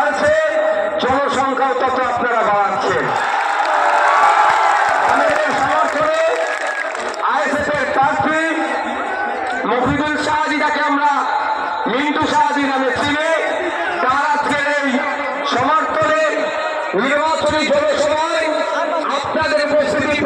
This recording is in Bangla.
বাড়ছে, জনসংখ্যাও তত আপনারা বাড়াচ্ছেন। আমাদের সমর্থনে আইএসএফ এর প্রার্থী মফিদুল শাহজি, যাকে আমরা মিন্টু শাহজি নামে চিনি, তার আজকের এই সমর্থনে নির্বাচনী জনসভায় আপনাদের উপস্থিতি